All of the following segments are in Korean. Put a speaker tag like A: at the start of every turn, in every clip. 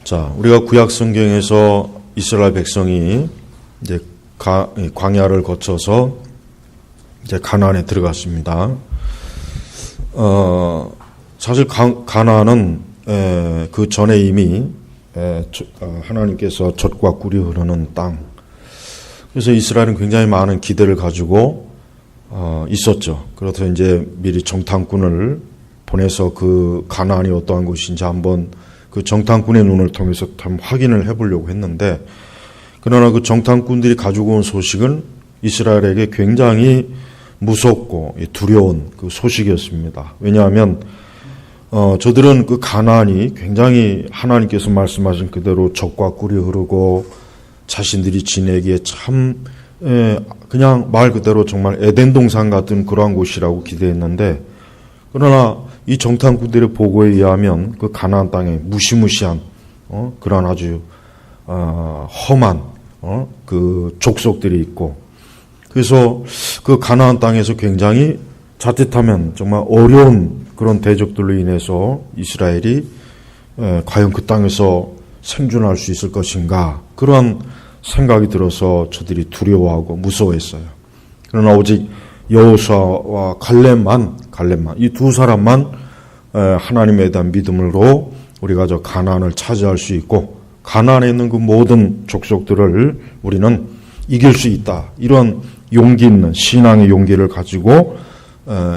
A: 자, 우리가 구약 성경에서 이스라엘 백성이 이제 광야를 거쳐서 이제 가나안에 들어갔습니다. 사실 가나안은 그 전에 이미 하나님께서 젖과 꿀이 흐르는 땅. 그래서 이스라엘은 굉장히 많은 기대를 가지고 있었죠. 그래서 이제 미리 정탐꾼을 보내서 그 가나안이 어떠한 곳인지 한번 그 정탐꾼의 눈을 통해서 참 확인을 해보려고 했는데, 그러나 그 정탐꾼들이 가지고 온 소식은 이스라엘에게 굉장히 무섭고 두려운 그 소식이었습니다. 왜냐하면 저들은 그 가나안이 굉장히 하나님께서 말씀하신 그대로 젖과 꿀이 흐르고 자신들이 지내기에 참 그냥 말 그대로 정말 에덴 동산 같은 그러한 곳이라고 기대했는데, 그러나 이 정탐꾼들의 보고에 의하면 그 가나안 땅에 무시무시한 그런 아주 험한 그 족속들이 있고, 그래서 그 가나안 땅에서 굉장히 자칫하면 정말 어려운 그런 대적들로 인해서 이스라엘이 과연 그 땅에서 생존할 수 있을 것인가, 그런 생각이 들어서 저들이 두려워하고 무서워했어요. 그러나 오직 여호수아와 갈렙만 이 두 사람만 하나님에 대한 믿음으로 우리가 저 가나안을 차지할 수 있고, 가나안에 있는 그 모든 족속들을 우리는 이길 수 있다, 이런 용기 있는 신앙의 용기를 가지고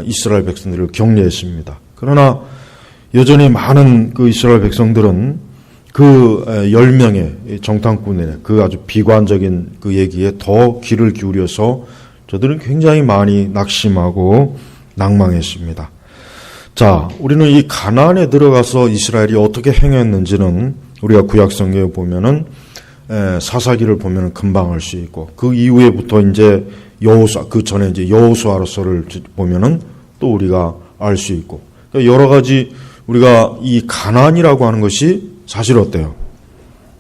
A: 이스라엘 백성들을 격려했습니다. 그러나 여전히 많은 그 이스라엘 백성들은 그 10명의 정탐꾼의 그 아주 비관적인 그 얘기에 더 귀를 기울여서 저들은 굉장히 많이 낙심하고 낭망했습니다. 자, 우리는 이 가나안에 들어가서 이스라엘이 어떻게 행했는지는 우리가 구약 성경에 보면은 사사기를 보면은 금방 알 수 있고, 그 이후에부터 이제 여호수아, 그 전에 이제 여호수아서를 보면은 또 우리가 알 수 있고, 그러니까 여러 가지 우리가 이 가나안이라고 하는 것이 사실 어때요?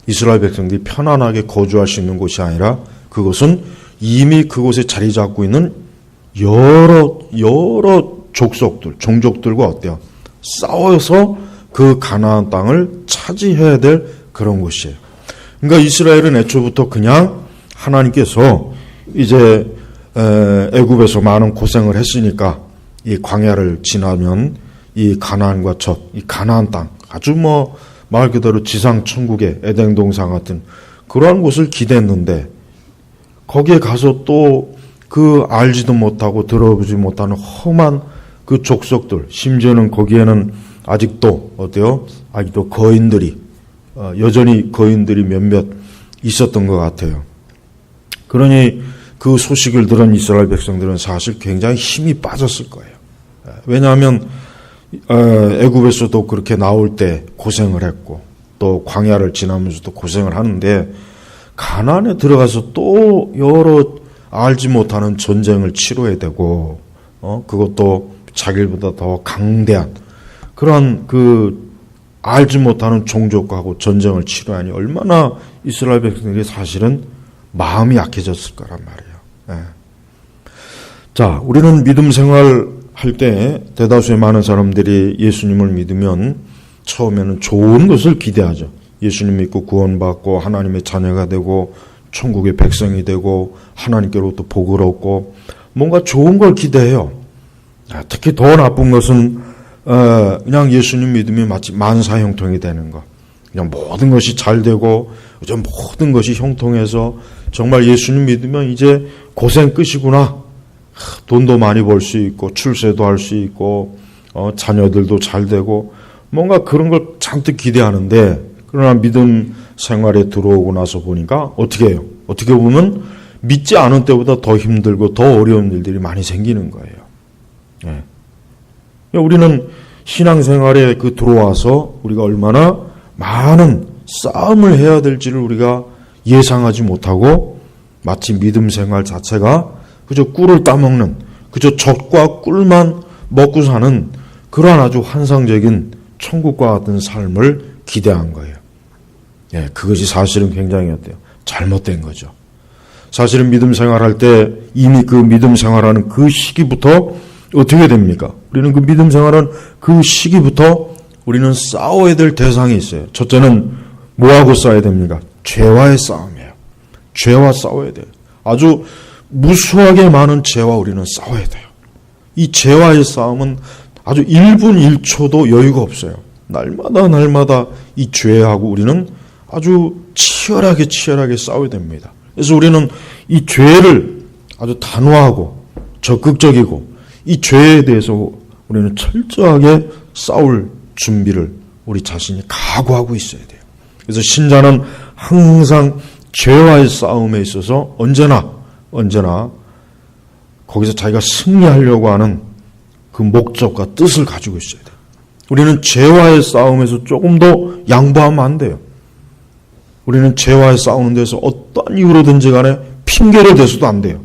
A: 이스라엘 백성들이 편안하게 거주할 수 있는 곳이 아니라 그것은 이미 그곳에 자리 잡고 있는 여러 족속들, 종족들과 어때요? 싸워서 그 가나안 땅을 차지해야 될 그런 곳이에요. 그러니까 이스라엘은 애초부터 그냥 하나님께서 이제 애굽에서 많은 고생을 했으니까 이 광야를 지나면 이 가나안과 이 가나안 땅, 아주 말 그대로 지상 천국의 에덴 동산 같은 그러한 곳을 기대했는데, 거기에 가서 또 그 알지도 못하고 들어보지 못하는 험한 그 족속들, 심지어는 거기에는 아직도 어때요? 아직도 거인들이 여전히 거인들이 몇몇 있었던 것 같아요. 그러니 그 소식을 들은 이스라엘 백성들은 사실 굉장히 힘이 빠졌을 거예요. 왜냐하면 애굽에서도 그렇게 나올 때 고생을 했고, 또 광야를 지나면서도 고생을 하는데, 가나안에 들어가서 또 여러 알지 못하는 전쟁을 치러야 되고, 그것도 자기보다 더 강대한 그런 그 알지 못하는 종족하고 전쟁을 치러야 하니 얼마나 이스라엘 백성들이 사실은 마음이 약해졌을 거란 말이에요. 자, 우리는 믿음 생활 할 때 대다수의 많은 사람들이 예수님을 믿으면 처음에는 좋은 것을 기대하죠. 예수님 믿고 구원받고 하나님의 자녀가 되고 천국의 백성이 되고 하나님께로부터 복을 얻고 뭔가 좋은 걸 기대해요. 특히 더 나쁜 것은 그냥 예수님 믿으면 마치 만사형통이 되는 것. 그냥 모든 것이 잘 되고 이제 모든 것이 형통해서 정말 예수님 믿으면 이제 고생 끝이구나. 돈도 많이 벌 수 있고 출세도 할 수 있고 자녀들도 잘 되고 뭔가 그런 걸 잔뜩 기대하는데, 그러나 믿음 생활에 들어오고 나서 보니까 어떻게 해요? 어떻게 보면 믿지 않은 때보다 더 힘들고 더 어려운 일들이 많이 생기는 거예요. 우리는 신앙생활에 들어와서 우리가 얼마나 많은 싸움을 해야 될지를 우리가 예상하지 못하고 마치 믿음 생활 자체가 그저 꿀을 따먹는, 그저 젖과 꿀만 먹고 사는 그러한 아주 환상적인 천국과 같은 삶을 기대한 거예요. 그것이 사실은 굉장히 어때요? 잘못된 거죠. 사실은 믿음 생활할 때 이미 그 믿음 생활하는 그 시기부터 어떻게 됩니까? 우리는 그 믿음 생활하는 그 시기부터 우리는 싸워야 될 대상이 있어요. 첫째는 뭐하고 싸워야 됩니까? 죄와의 싸움이에요. 죄와 싸워야 돼요. 아주 무수하게 많은 죄와 우리는 싸워야 돼요. 이 죄와의 싸움은 아주 1분 1초도 여유가 없어요. 날마다 이 죄하고 우리는 아주 치열하게 싸워야 됩니다. 그래서 우리는 이 죄를 아주 단호하고 적극적이고 이 죄에 대해서 우리는 철저하게 싸울 준비를 우리 자신이 각오하고 있어야 돼요. 그래서 신자는 항상 죄와의 싸움에 있어서 언제나 거기서 자기가 승리하려고 하는 그 목적과 뜻을 가지고 있어야 돼요. 우리는 죄와의 싸움에서 조금 더 양보하면 안 돼요. 우리는 죄와의 싸우는 데서 어떠한 이유로든지 간에 핑계를 대서도 안 돼요.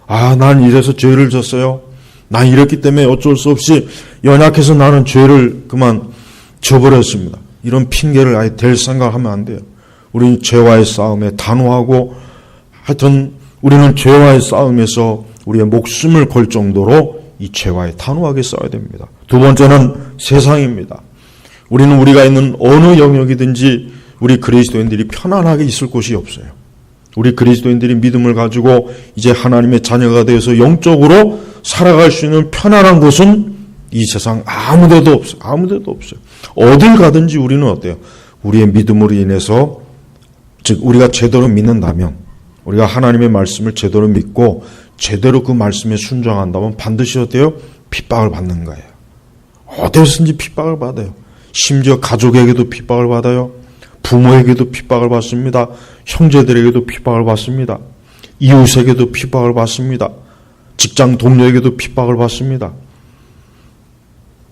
A: 난 이래서 죄를 졌어요. 난 이랬기 때문에 어쩔 수 없이 연약해서 나는 죄를 그만 져버렸습니다. 이런 핑계를 아예 댈 생각하면 안 돼요. 우리는 죄와의 싸움에 단호하고 하여튼 우리는 죄와의 싸움에서 우리의 목숨을 걸 정도로 이 죄와의 단호하게 싸워야 됩니다. 두 번째는 세상입니다. 우리는 우리가 있는 어느 영역이든지 우리 그리스도인들이 편안하게 있을 곳이 없어요. 우리 그리스도인들이 믿음을 가지고 이제 하나님의 자녀가 되어서 영적으로 살아갈 수 있는 편안한 곳은 이 세상 아무 데도 없어요. 아무 데도 없어요. 어딜 가든지 우리는 어때요? 우리의 믿음으로 인해서, 즉 우리가 제대로 믿는다면, 우리가 하나님의 말씀을 제대로 믿고 제대로 그 말씀에 순종한다면 반드시 어때요? 핍박을 받는 거예요. 어디서든지 핍박을 받아요. 심지어 가족에게도 핍박을 받아요. 부모에게도 핍박을 받습니다. 형제들에게도 핍박을 받습니다. 이웃에게도 핍박을 받습니다. 직장 동료에게도 핍박을 받습니다.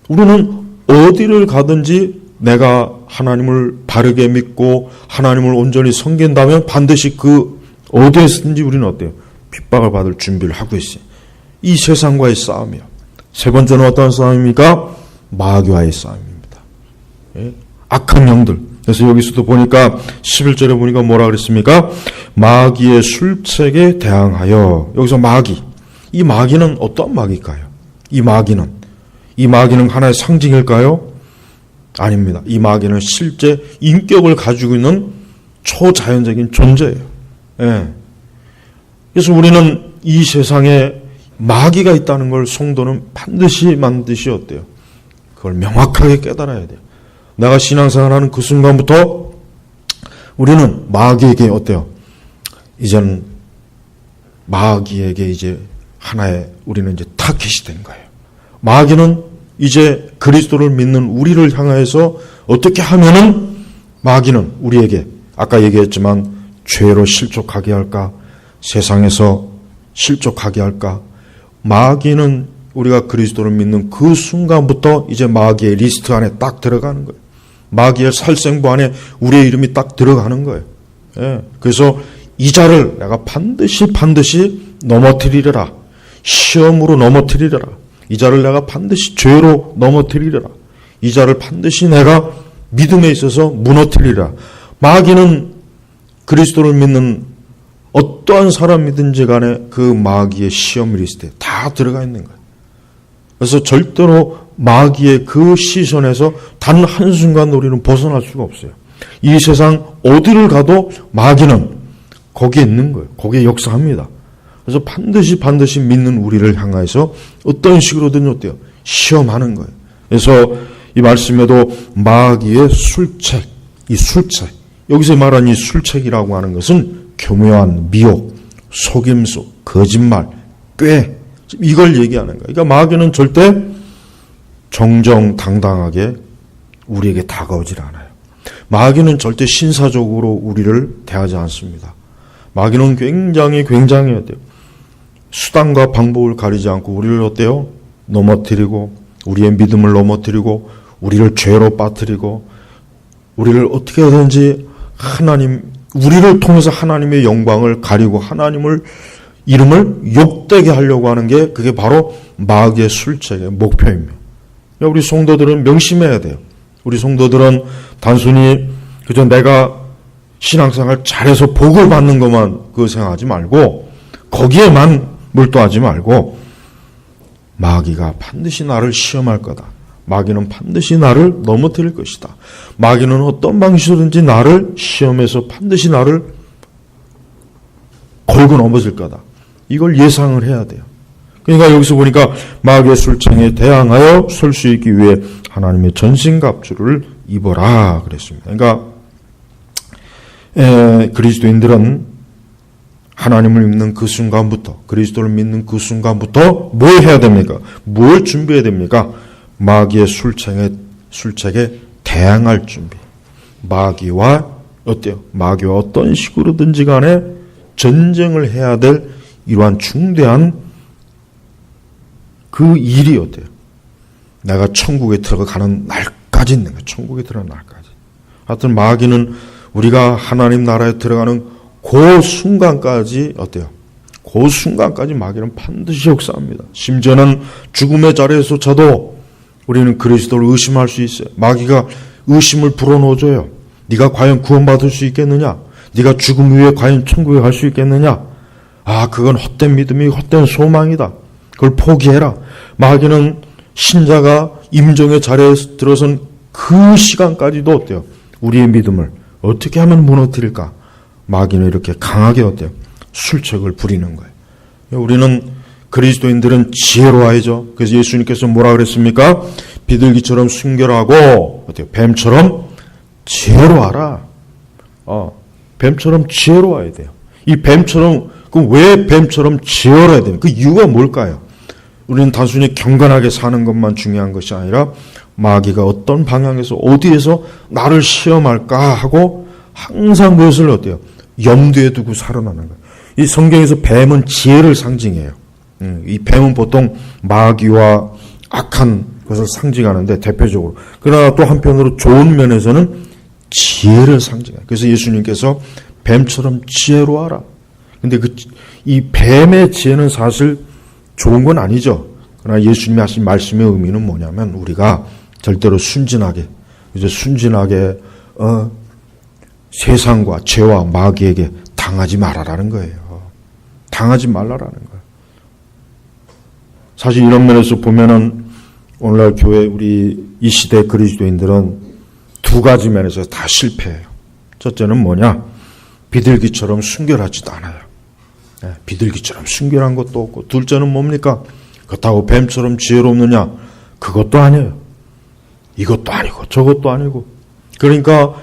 A: 우리는 어디를 가든지 내가 하나님을 바르게 믿고 하나님을 온전히 섬긴다면 반드시 그 어디에서든지 우리는 어때요? 핍박을 받을 준비를 하고 있어요. 이 세상과의 싸움이요. 세 번째는 어떤 싸움입니까? 마귀와의 싸움입니다. 예? 악한 영들. 그래서 여기서도 보니까 11절에 보니까 뭐라 그랬습니까? 마귀의 술책에 대항하여. 여기서 마귀. 이 마귀는 어떤 마귀일까요? 이 마귀는 하나의 상징일까요? 아닙니다. 이 마귀는 실제 인격을 가지고 있는 초자연적인 존재예요. 예. 그래서 우리는 이 세상에 마귀가 있다는 걸 성도는 반드시 어때요? 그걸 명확하게 깨달아야 돼요. 내가 신앙생활하는 그 순간부터 우리는 마귀에게 어때요? 이제는 마귀에게 이제 하나의 우리는 이제 타깃이 된 거예요. 마귀는 이제 그리스도를 믿는 우리를 향해서 어떻게 하면은 마귀는 우리에게 아까 얘기했지만 죄로 실족하게 할까? 세상에서 실족하게 할까? 마귀는 우리가 그리스도를 믿는 그 순간부터 이제 마귀의 리스트 안에 딱 들어가는 거예요. 마귀의 살생부 안에 우리의 이름이 딱 들어가는 거예요. 예. 그래서 이 자를 내가 반드시 넘어뜨리려라. 시험으로 넘어뜨리려라. 이 자를 내가 반드시 죄로 넘어뜨리려라. 이 자를 반드시 내가 믿음에 있어서 무너뜨리라. 마귀는 그리스도를 믿는 어떠한 사람이든지 간에 그 마귀의 시험 리스트에 다 들어가 있는 거예요. 그래서 절대로 마귀의 그 시선에서 단 한순간 우리는 벗어날 수가 없어요. 이 세상 어디를 가도 마귀는 거기에 있는 거예요. 거기에 역사합니다. 그래서 반드시 믿는 우리를 향해서 어떤 식으로든 어때요? 시험하는 거예요. 그래서 이 말씀에도 마귀의 술책, 이 술책, 여기서 말한 이 술책이라고 하는 것은 교묘한 미혹, 속임수, 거짓말, 꾀, 이걸 얘기하는 거예요. 그러니까 마귀는 절대 정정당당하게 우리에게 다가오질 않아요. 마귀는 절대 신사적으로 우리를 대하지 않습니다. 마귀는 굉장히 어때요? 수단과 방법을 가리지 않고 우리를 어때요? 넘어뜨리고 우리의 믿음을 넘어뜨리고 우리를 죄로 빠뜨리고 우리를 어떻게 하든지 우리를 통해서 하나님의 영광을 가리고 하나님을 이름을 욕되게 하려고 하는 게 그게 바로 마귀의 술책의 목표입니다. 우리 성도들은 명심해야 돼요. 우리 성도들은 단순히 그저 내가 신앙생활 잘해서 복을 받는 것만 그거 생각하지 말고 거기에만 몰두하지 말고 마귀가 반드시 나를 시험할 거다. 마귀는 반드시 나를 넘어뜨릴 것이다. 마귀는 어떤 방식으로든지 나를 시험해서 반드시 나를 걸고 넘어질 거다. 이걸 예상을 해야 돼요. 그러니까 여기서 보니까 마귀의 술책에 대항하여 설 수 있기 위해 하나님의 전신갑주를 입어라 그랬습니다. 그러니까 그리스도인들은 하나님을 믿는 그 순간부터, 그리스도를 믿는 그 순간부터 뭘 해야 됩니까? 뭘 준비해야 됩니까? 마귀의 술책에 대항할 준비. 마귀와 어때요? 마귀와 어떤 식으로든지 간에 전쟁을 해야 될 이러한 중대한 그 일이 어때요? 내가 천국에 들어가는 날까지 있는 거예요. 천국에 들어가는 날까지. 하여튼 마귀는 우리가 하나님 나라에 들어가는 그 순간까지 어때요? 그 순간까지 마귀는 반드시 역사합니다. 심지어는 죽음의 자리에서조차도 우리는 그리스도를 의심할 수 있어요. 마귀가 의심을 불어넣어줘요. 네가 과연 구원받을 수 있겠느냐? 네가 죽음 후에 과연 천국에 갈 수 있겠느냐? 아, 그건 헛된 믿음이 헛된 소망이다. 그걸 포기해라. 마귀는 신자가 임종의 자리에 들어선 그 시간까지도 어때요? 우리의 믿음을 어떻게 하면 무너뜨릴까? 마귀는 이렇게 강하게 어때요? 술책을 부리는 거예요. 우리는 그리스도인들은 지혜로워야죠. 그래서 예수님께서 뭐라 그랬습니까? 비둘기처럼 순결하고 어때요? 뱀처럼 지혜로워하라. 뱀처럼 지혜로워야 돼요. 이 뱀처럼, 왜 뱀처럼 지혜로워야 돼요? 그 이유가 뭘까요? 우리는 단순히 경건하게 사는 것만 중요한 것이 아니라 마귀가 어떤 방향에서 어디에서 나를 시험할까 하고 항상 그것을 어때요? 염두에 두고 살아나는 거예요. 이 성경에서 뱀은 지혜를 상징해요. 이 뱀은 보통 마귀와 악한 것을 상징하는데 대표적으로. 그러나 또 한편으로 좋은 면에서는 지혜를 상징해요. 그래서 예수님께서 뱀처럼 지혜로워하라. 근데 이 뱀의 지혜는 사실 좋은 건 아니죠. 그러나 예수님이 하신 말씀의 의미는 뭐냐면 우리가 절대로 순진하게 세상과 죄와 마귀에게 당하지 말아라는 거예요. 당하지 말라라는 거예요. 사실 이런 면에서 보면은 오늘날 교회 우리 이 시대 그리스도인들은 두 가지 면에서 다 실패해요. 첫째는 뭐냐? 비둘기처럼 순결하지도 않아요. 비둘기처럼 순결한 것도 없고, 둘째는 뭡니까? 그렇다고 뱀처럼 지혜롭느냐? 그것도 아니에요. 이것도 아니고 저것도 아니고. 그러니까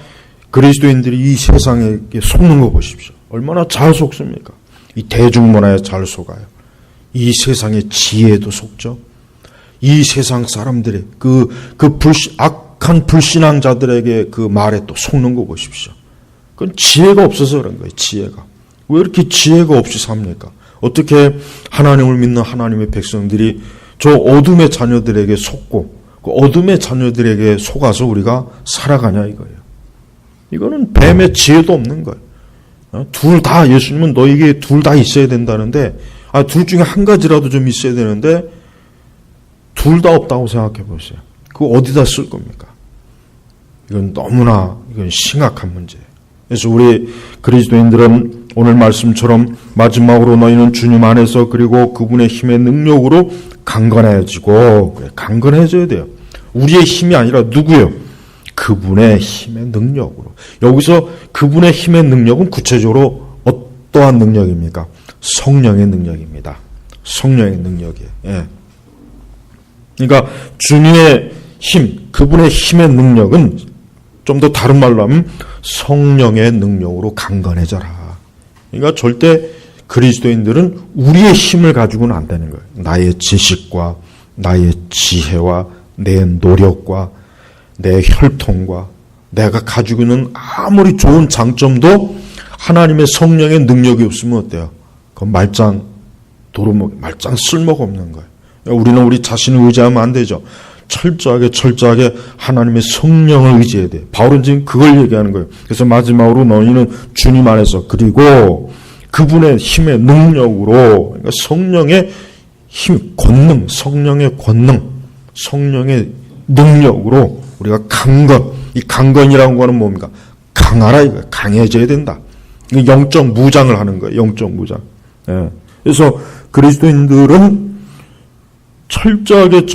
A: 그리스도인들이 이 세상에 속는 거 보십시오. 얼마나 잘 속습니까? 이 대중문화에 잘 속아요. 이 세상의 지혜도 속죠. 이 세상 사람들의 악한 불신앙자들에게 그 말에 또 속는 거 보십시오. 그건 지혜가 없어서 그런 거예요. 지혜가. 왜 이렇게 지혜가 없이 삽니까? 어떻게 하나님을 믿는 하나님의 백성들이 저 어둠의 자녀들에게 속고 그 어둠의 자녀들에게 속아서 우리가 살아가냐 이거예요. 이거는 뱀의 지혜도 없는 거예요. 둘 다, 예수님은 너에게 둘 다 있어야 된다는데, 둘 중에 한 가지라도 좀 있어야 되는데 둘 다 없다고 생각해 보세요. 그거 어디다 쓸 겁니까? 이건 심각한 문제예요. 그래서 우리 그리스도인들은 오늘 말씀처럼 마지막으로 너희는 주님 안에서 그리고 그분의 힘의 능력으로 강건해져야 돼요. 우리의 힘이 아니라 누구예요? 그분의 힘의 능력으로. 여기서 그분의 힘의 능력은 구체적으로 어떠한 능력입니까? 성령의 능력입니다. 성령의 능력이에요. 예. 그러니까 주님의 힘, 그분의 힘의 능력은 좀 더 다른 말로 하면 성령의 능력으로 강건해져라. 그러니까 절대 그리스도인들은 우리의 힘을 가지고는 안 되는 거예요. 나의 지식과 나의 지혜와 내 노력과 내 혈통과 내가 가지고 있는 아무리 좋은 장점도 하나님의 성령의 능력이 없으면 어때요? 그건 말짱 쓸모가 없는 거예요. 우리는 우리 자신을 의지하면 안 되죠. 철저하게 하나님의 성령을 의지해야 돼요. 바울은 지금 그걸 얘기하는 거예요. 그래서 마지막으로 너희는 주님 안에서 그리고 그분의 힘의 능력으로, 그러니까 성령의 힘, 권능, 성령의 능력으로 우리가 이 강건이라는 거는 뭡니까? 강하라 이거예요. 강해져야 된다. 영적 무장을 하는 거예요. 영적 무장. 예. 그래서 그리스도인들은 철저하게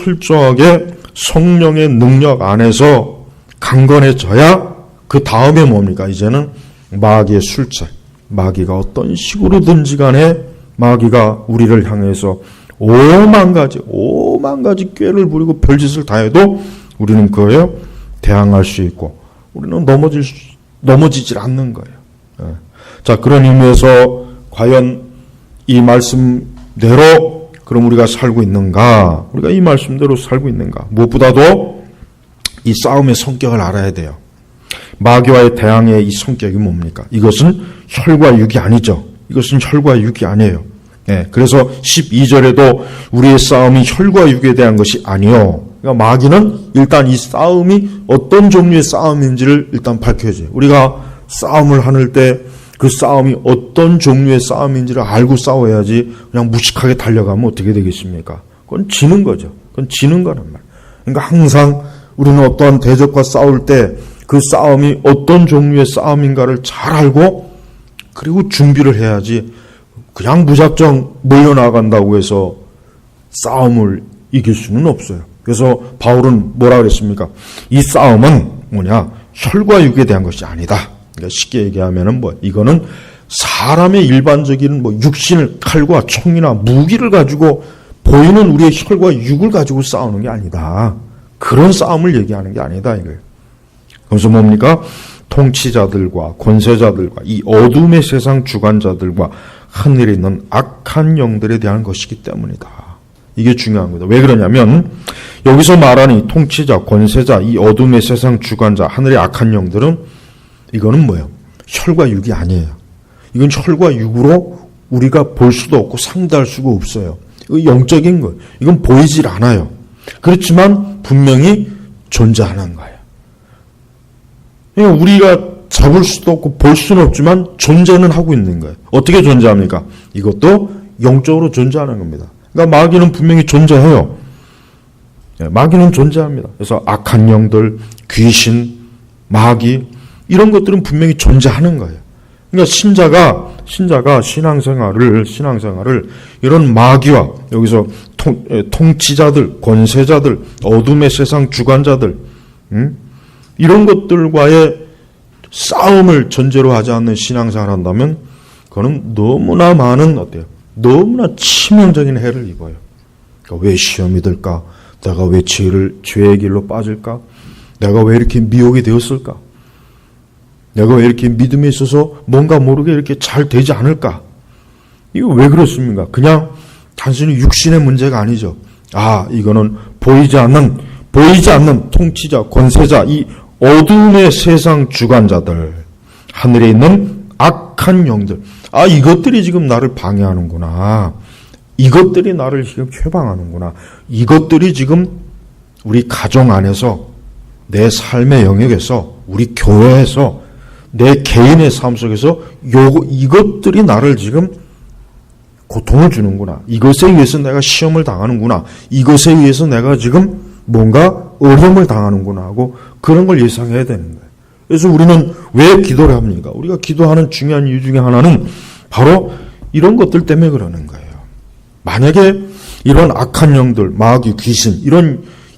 A: 성령의 능력 안에서 강건해져야 그 다음에 뭡니까? 이제는 마귀의 술책. 마귀가 어떤 식으로든지 간에 마귀가 우리를 향해서 오만 가지 꾀를 부리고 별짓을 다 해도 우리는 그거에 대항할 수 있고 우리는 넘어지질 않는 거예요. 자, 그런 의미에서 과연 이 말씀대로 그럼 우리가 살고 있는가? 우리가 이 말씀대로 살고 있는가? 무엇보다도 이 싸움의 성격을 알아야 돼요. 마귀와의 대항의 이 성격이 뭡니까? 이것은 혈과 육이 아니죠. 이것은 혈과 육이 아니에요. 그래서 12절에도 우리의 싸움이 혈과 육에 대한 것이 아니요. 그러니까 마귀는 일단 이 싸움이 어떤 종류의 싸움인지를 일단 밝혀줘요. 우리가 싸움을 하는 때 그 싸움이 어떤 종류의 싸움인지를 알고 싸워야지 그냥 무식하게 달려가면 어떻게 되겠습니까? 그건 지는 거죠. 그건 지는 거란 말이에요. 그러니까 항상 우리는 어떠한 대적과 싸울 때 그 싸움이 어떤 종류의 싸움인가를 잘 알고 그리고 준비를 해야지 그냥 무작정 몰려나간다고 해서 싸움을 이길 수는 없어요. 그래서 바울은 뭐라 그랬습니까? 이 싸움은 뭐냐? 혈과 육에 대한 것이 아니다. 그러니까 쉽게 얘기하면은 이거는 사람의 일반적인 육신을 칼과 총이나 무기를 가지고 보이는 우리의 혈과 육을 가지고 싸우는 게 아니다. 그런 싸움을 얘기하는 게 아니다 이거예요. 그래서 뭡니까? 통치자들과 권세자들과 이 어둠의 세상 주관자들과 하늘에 있는 악한 영들에 대한 것이기 때문이다. 이게 중요한 거다. 왜 그러냐면 여기서 말하는 이 통치자, 권세자, 이 어둠의 세상 주관자, 하늘의 악한 영들은 이거는 뭐예요? 혈과 육이 아니에요. 이건 혈과 육으로 우리가 볼 수도 없고 상대할 수가 없어요. 이거 영적인 거예요. 이건 보이질 않아요. 그렇지만 분명히 존재하는 거예요. 우리가 잡을 수도 없고 볼 수는 없지만 존재는 하고 있는 거예요. 어떻게 존재합니까? 이것도 영적으로 존재하는 겁니다. 그러니까 마귀는 분명히 존재해요. 마귀는 존재합니다. 그래서 악한 영들, 귀신, 마귀 이런 것들은 분명히 존재하는 거예요. 그러니까 신자가 신앙생활을 이런 마귀와 여기서 통치자들, 권세자들, 어둠의 세상 주관자들 이런 것들과의 싸움을 전제로 하지 않는 신앙생활을 한다면 그거는 너무나 많은 너무나 치명적인 해를 입어요. 그러니까 왜 시험이 들까? 내가 왜 죄의 길로 빠질까? 내가 왜 이렇게 미혹이 되었을까? 내가 왜 이렇게 믿음에 있어서 뭔가 모르게 이렇게 잘 되지 않을까? 이거 왜 그렇습니까? 그냥 단순히 육신의 문제가 아니죠. 이거는 보이지 않는 통치자, 권세자, 이 어둠의 세상 주관자들, 하늘에 있는 악한 영들. 이것들이 지금 나를 방해하는구나. 이것들이 나를 지금 회방하는구나. 이것들이 지금 우리 가정 안에서, 내 삶의 영역에서, 우리 교회에서, 내 개인의 삶 속에서 이것들이 나를 지금 고통을 주는구나. 이것에 의해서 내가 시험을 당하는구나. 이것에 의해서 내가 지금 뭔가 어려움을 당하는구나 하고 그런 걸 예상해야 되는 거예요. 그래서 우리는 왜 기도를 합니까? 우리가 기도하는 중요한 이유 중에 하나는 바로 이런 것들 때문에 그러는 거예요. 만약에 이런 악한 영들, 마귀, 귀신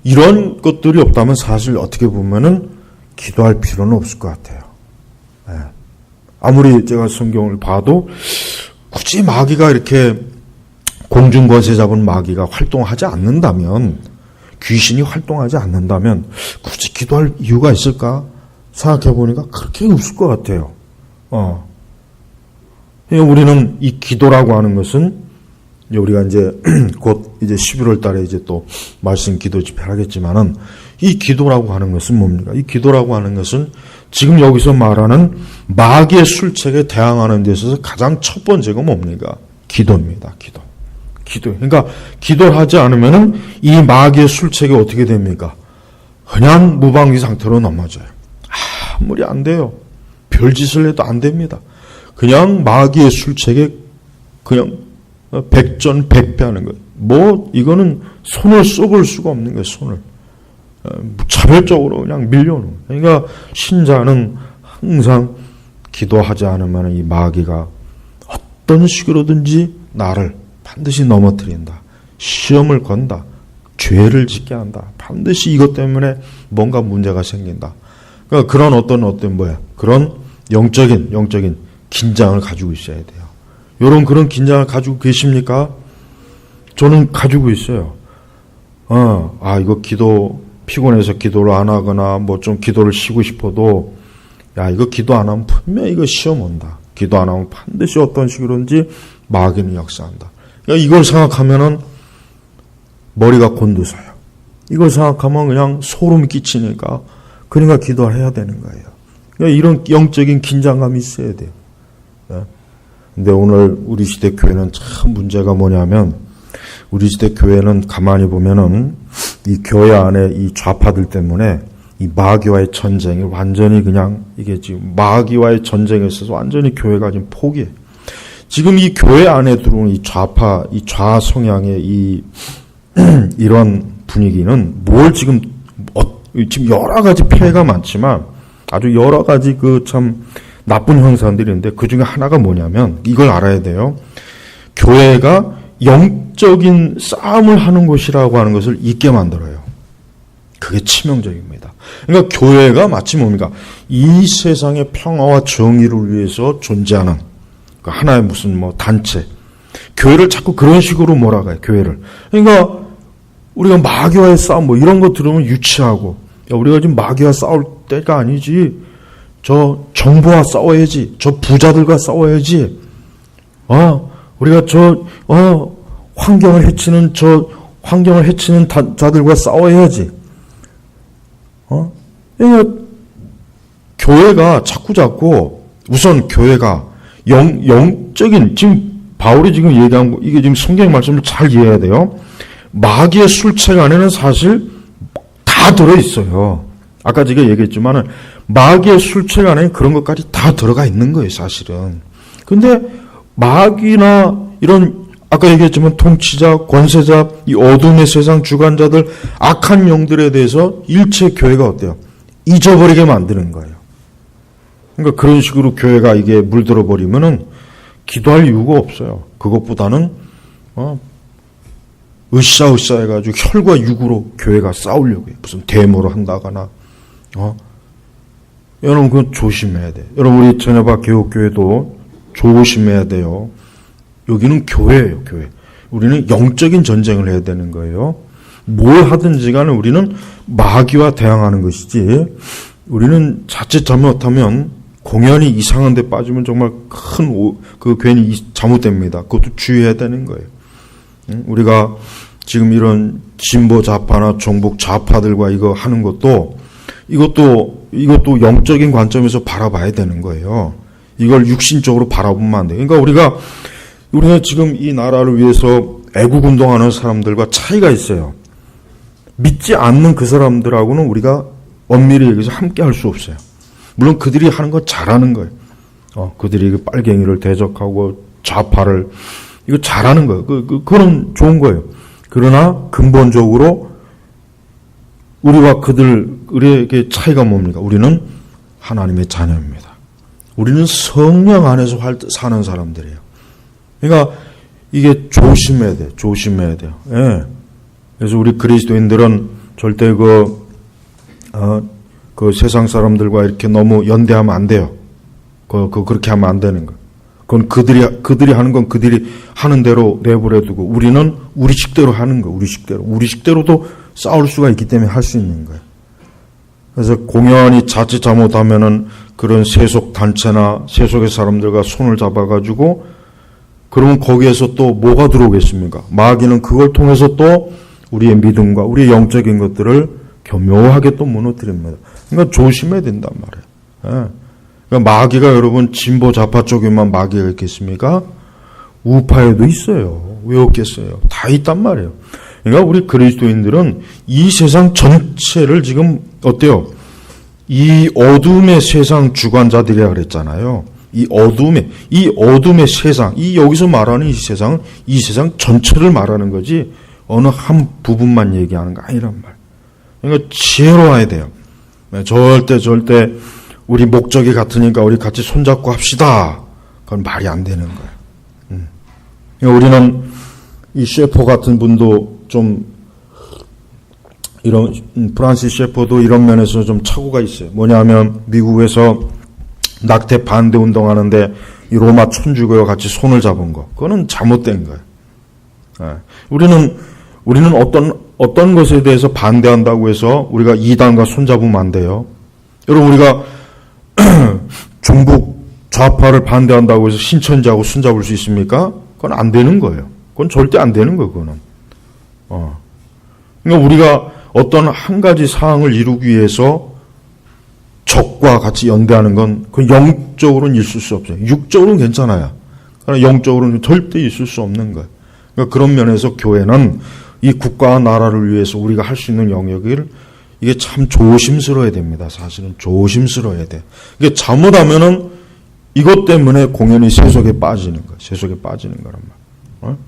A: 이런 것들이 없다면 사실 어떻게 보면은 기도할 필요는 없을 것 같아요. 아무리 제가 성경을 봐도 굳이 마귀가 이렇게 공중권세 잡은 마귀가 활동하지 않는다면, 귀신이 활동하지 않는다면 굳이 기도할 이유가 있을까? 생각해 보니까 그렇게 없을 것 같아요. 우리는 이 기도라고 하는 것은 우리가 이제 곧 이제 11월 달에 이제 또 말씀 기도 집회를 하겠지만은 이 기도라고 하는 것은 뭡니까? 이 기도라고 하는 것은 지금 여기서 말하는 마귀의 술책에 대항하는 데 있어서 가장 첫 번째가 뭡니까? 기도입니다. 기도. 그러니까 기도를 하지 않으면은 이 마귀의 술책이 어떻게 됩니까? 그냥 무방비 상태로 넘어져요. 아무리 안 돼요. 별짓을 해도 안 됩니다. 그냥 마귀의 술책에 그냥 백전백패하는 거예요. 이거는 손을 써볼 수가 없는 거예요. 손을. 차별적으로 그냥 밀려오는 거예요. 그러니까 신자는 항상 기도하지 않으면 이 마귀가 어떤 식으로든지 나를 반드시 넘어뜨린다. 시험을 건다. 죄를 짓게 한다. 반드시 이것 때문에 뭔가 문제가 생긴다. 그러니까 그런 그런 영적인 긴장을 가지고 있어야 돼요. 그런 긴장을 가지고 계십니까? 저는 가지고 있어요. 이거 피곤해서 기도를 안 하거나 좀 기도를 쉬고 싶어도 이거 기도 안 하면 분명히 이거 시험 온다. 기도 안 하면 반드시 어떤 식으로든지 마귀는 역사한다. 그러니까 이걸 생각하면은 머리가 곤두서요. 이걸 생각하면 그냥 소름 끼치니까 그러니까 기도해야 되는 거예요. 그러니까 이런 영적인 긴장감이 있어야 돼요. 근데 오늘 우리 시대 교회는 참 문제가 뭐냐면 우리 시대 교회는 가만히 보면은 이 교회 안에 이 좌파들 때문에 이 마귀와의 전쟁이 완전히 그냥 이게 지금 마귀와의 전쟁에 있어서 완전히 교회가 지금 포기해. 지금 이 교회 안에 들어오는 이 좌파, 이 좌 성향의 이런 분위기는 지금 여러 가지 피해가 많지만 아주 여러 가지 참 나쁜 현상들이 있는데 그 중에 하나가 뭐냐면 이걸 알아야 돼요. 교회가 영적인 싸움을 하는 곳이라고 하는 것을 잊게 만들어요. 그게 치명적입니다. 그러니까 교회가 마치 뭡니까? 이 세상의 평화와 정의를 위해서 존재하는 하나의 무슨 단체. 교회를 자꾸 그런 식으로 몰아가요. 교회를. 그러니까 우리가 마귀와의 싸움 이런 거 들으면 유치하고 우리가 지금 마귀와 싸울 때가 아니지. 저 정부와 싸워야지. 저 부자들과 싸워야지. 우리가 환경을 해치는 자들과 싸워야지. 그러니까 교회가 자꾸 우선 교회가 영적인 지금 바울이 지금 얘기한 거 이게 지금 성경 말씀을 잘 이해해야 돼요. 마귀의 술책 안에는 사실 다 들어 있어요. 아까 제가 얘기했지만은 마귀의 술책 안에 그런 것까지 다 들어가 있는 거예요, 사실은. 근데 마귀나 이런 아까 얘기했지만 통치자, 권세자, 이 어둠의 세상 주관자들, 악한 영들에 대해서 일체 교회가 어때요? 잊어버리게 만드는 거예요. 그러니까 그런 식으로 교회가 이게 물들어 버리면은 기도할 이유가 없어요. 그것보다는 으쌰으쌰 해가지고 혈과 육으로 교회가 싸우려고 해요. 무슨 데모를 한다거나. 여러분 그건 조심해야 돼요. 여러분 우리 전여바 개혁교회도 조심해야 돼요. 여기는 교회예요, 교회. 우리는 영적인 전쟁을 해야 되는 거예요. 뭘 하든지 간에 우리는 마귀와 대항하는 것이지, 우리는 자칫 잘못하면 공연히 이상한 데 빠지면 정말 괜히 잘못됩니다. 그것도 주의해야 되는 거예요. 우리가 지금 이런 진보 좌파나 종북 좌파들과 이거 하는 이것도 영적인 관점에서 바라봐야 되는 거예요. 이걸 육신적으로 바라보면 안 돼요. 그러니까 우리가 지금 이 나라를 위해서 애국운동하는 사람들과 차이가 있어요. 믿지 않는 그 사람들하고는 우리가 엄밀히 얘기해서 함께 할 수 없어요. 물론 그들이 하는 거 잘하는 거예요. 그들이 빨갱이를 대적하고 좌파를 이거 잘하는 거예요. 그건 좋은 거예요. 그러나 근본적으로 우리와 그들에게 차이가 뭡니까? 우리는 하나님의 자녀입니다. 우리는 성령 안에서 사는 사람들이에요. 그러니까 이게 조심해야 돼요. 조심해야 돼요. 예. 그래서 우리 그리스도인들은 절대 그 세상 사람들과 이렇게 너무 연대하면 안 돼요. 그렇게 하면 안 되는 거예요. 그건 그들이 하는 건 그들이 하는 대로 내버려 두고 우리는 우리 식대로 하는 거예요. 우리 식대로도 싸울 수가 있기 때문에 할 수 있는 거예요. 그래서 공연히 자칫 잘못하면은 그런 세속 단체나 세속의 사람들과 손을 잡아가지고 그러면 거기에서 또 뭐가 들어오겠습니까? 마귀는 그걸 통해서 또 우리의 믿음과 우리의 영적인 것들을 교묘하게 또 무너뜨립니다. 그러니까 조심해야 된단 말이에요. 예. 그러니까 마귀가 여러분 진보 좌파 쪽에만 마귀가 있겠습니까? 우파에도 있어요. 왜 없겠어요? 다 있단 말이에요. 그러니까 우리 그리스도인들은 이 세상 전체를 지금 어때요? 이 어둠의 세상 주관자들이라 그랬잖아요. 이 어둠의 세상, 여기서 말하는 이 세상 전체를 말하는 거지 어느 한 부분만 얘기하는 거 아니란 말. 그러니까 지혜로워야 돼요. 절대 우리 목적이 같으니까 우리 같이 손잡고 합시다. 그건 말이 안 되는 거예요. 그러니까 우리는 이 셰퍼 같은 분도 좀 이런 프란시스 셰퍼도 이런 면에서 좀 착오가 있어요. 뭐냐면 미국에서 낙태 반대 운동하는데 이 로마 천주교와 같이 손을 잡은 거, 그거는 잘못된 거예요. 우리는 어떤 것에 대해서 반대한다고 해서 우리가 이단과 손잡으면 안 돼요. 여러분, 우리가 종북 좌파를 반대한다고 해서 신천지하고 손잡을 수 있습니까? 그건 안 되는 거예요. 그건 절대 안 되는 거예요, 그거는. 그러니까 우리가 어떤 한 가지 사항을 이루기 위해서 적과 같이 연대하는 건 그 영적으로는 있을 수 없어요. 육적으로는 괜찮아요. 그러나 영적으로는 절대 있을 수 없는 거예요. 그러니까 그런 면에서 교회는 이 국가와 나라를 위해서 우리가 할 수 있는 영역을 이게 참 조심스러워야 됩니다. 사실은 조심스러워야 돼. 이게 잘못하면은 이것 때문에 공연이 세속에 빠지는 거예요. 세속에 빠지는 거란 말이에요.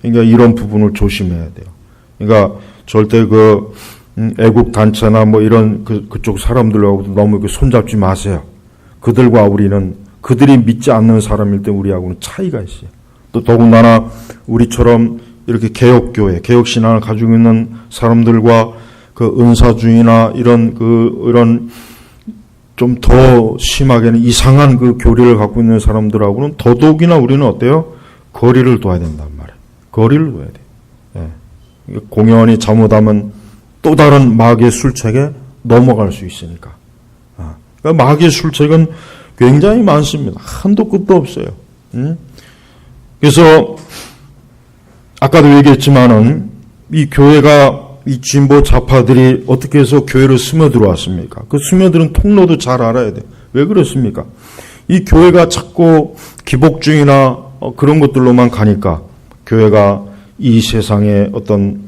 A: 그러니까 이런 부분을 조심해야 돼요. 그러니까 절대 애국 단체나 뭐 이런 그쪽 사람들하고 너무 손잡지 마세요. 그들과 우리는, 그들이 믿지 않는 사람일 때 우리하고는 차이가 있어요. 또 더군다나 우리처럼 이렇게 개혁교회, 개혁신앙을 가지고 있는 사람들과 그 은사주의나 이런 좀 더 심하게는 이상한 그 교리를 갖고 있는 사람들하고는 더더욱이나 우리는 어때요? 거리를 둬야 된단 말이에요. 거리를 둬야 돼요. 예. 공연이 잘못하면 또 다른 마귀의 술책에 넘어갈 수 있으니까. 그러니까 마귀의 술책은 굉장히 많습니다. 한도 끝도 없어요. 그래서 아까도 얘기했지만은 이 교회가, 이 진보 좌파들이 어떻게 해서 교회를 스며들어왔습니까? 그 스며드는 통로도 잘 알아야 돼요. 왜 그렇습니까? 이 교회가 자꾸 기복주의나 그런 것들로만 가니까 교회가 이 세상의 어떤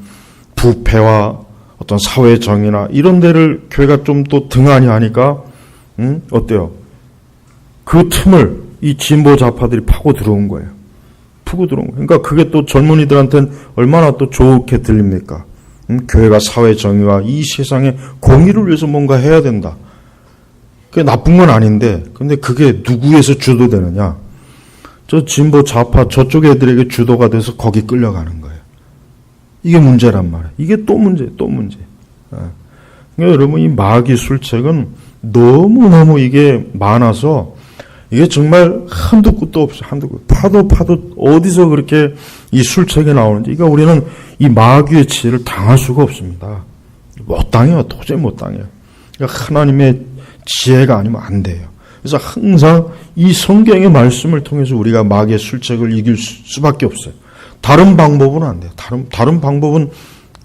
A: 부패와 어떤 사회 정의나 이런 데를 교회가 좀 또 등한히 하니까 어때요? 그 틈을 이 진보 좌파들이 파고 들어온 거예요. 푸고 들어온 거예요. 그러니까 그게 또 젊은이들한테는 얼마나 또 좋게 들립니까? 교회가 사회 정의와 이 세상의 공의를 위해서 뭔가 해야 된다. 그게 나쁜 건 아닌데, 근데 그게 누구에서 주도되느냐? 저 진보 좌파 저쪽 애들에게 주도가 돼서 거기 끌려가는 거예요. 이게 문제란 말이에요. 이게 또 문제. 그러니까 여러분, 이 마귀 술책은 너무너무 이게 많아서 이게 정말 한도 끝도 없어요. 한도 끝. 파도 어디서 그렇게 이 술책이 나오는지. 그러니까 우리는 이 마귀의 지혜를 당할 수가 없습니다. 못 당해요. 도저히 못 당해요. 그러니까 하나님의 지혜가 아니면 안 돼요. 그래서 항상 이 성경의 말씀을 통해서 우리가 마귀의 술책을 이길 수밖에 없어요. 다른 방법은 안 돼요. 다른 방법은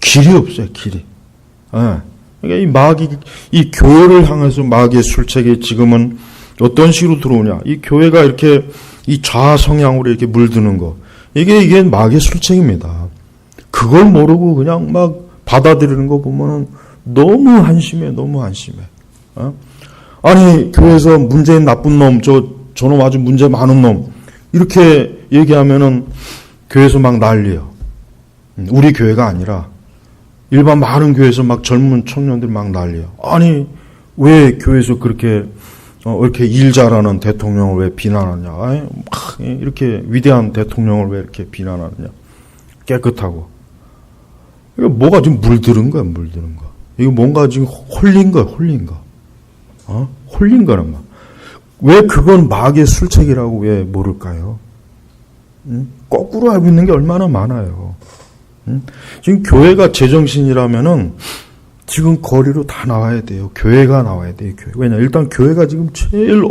A: 길이 없어요. 길이. 그러니까 이 교회를 향해서 마귀의 술책이 지금은 어떤 식으로 들어오냐. 이 교회가 이렇게 이 좌 성향으로 이렇게 물드는 거. 이게 마귀의 술책입니다. 그걸 모르고 그냥 막 받아들이는 거 보면은 너무 한심해. 아니, 교회에서 문제인 나쁜 놈, 저놈 아주 문제 많은 놈, 이렇게 얘기하면은 교회에서 막 난리예요. 우리 교회가 아니라 일반 많은 교회에서 막 젊은 청년들이 막 난리예요. 아니, 왜 교회에서 그렇게 이렇게 일 잘하는 대통령을 왜 비난하냐? 이렇게 위대한 대통령을 왜 이렇게 비난하느냐? 깨끗하고. 이거 뭐가 지금 물들은 거야. 이거 뭔가 지금 홀린 거야. 홀린 거란 말. 왜 그건 마귀의 술책이라고 왜 모를까요? 거꾸로 알고 있는 게 얼마나 많아요. 지금 교회가 제정신이라면은 지금 거리로 다 나와야 돼요. 교회가 나와야 돼요. 교회. 왜냐? 일단 교회가 지금 제일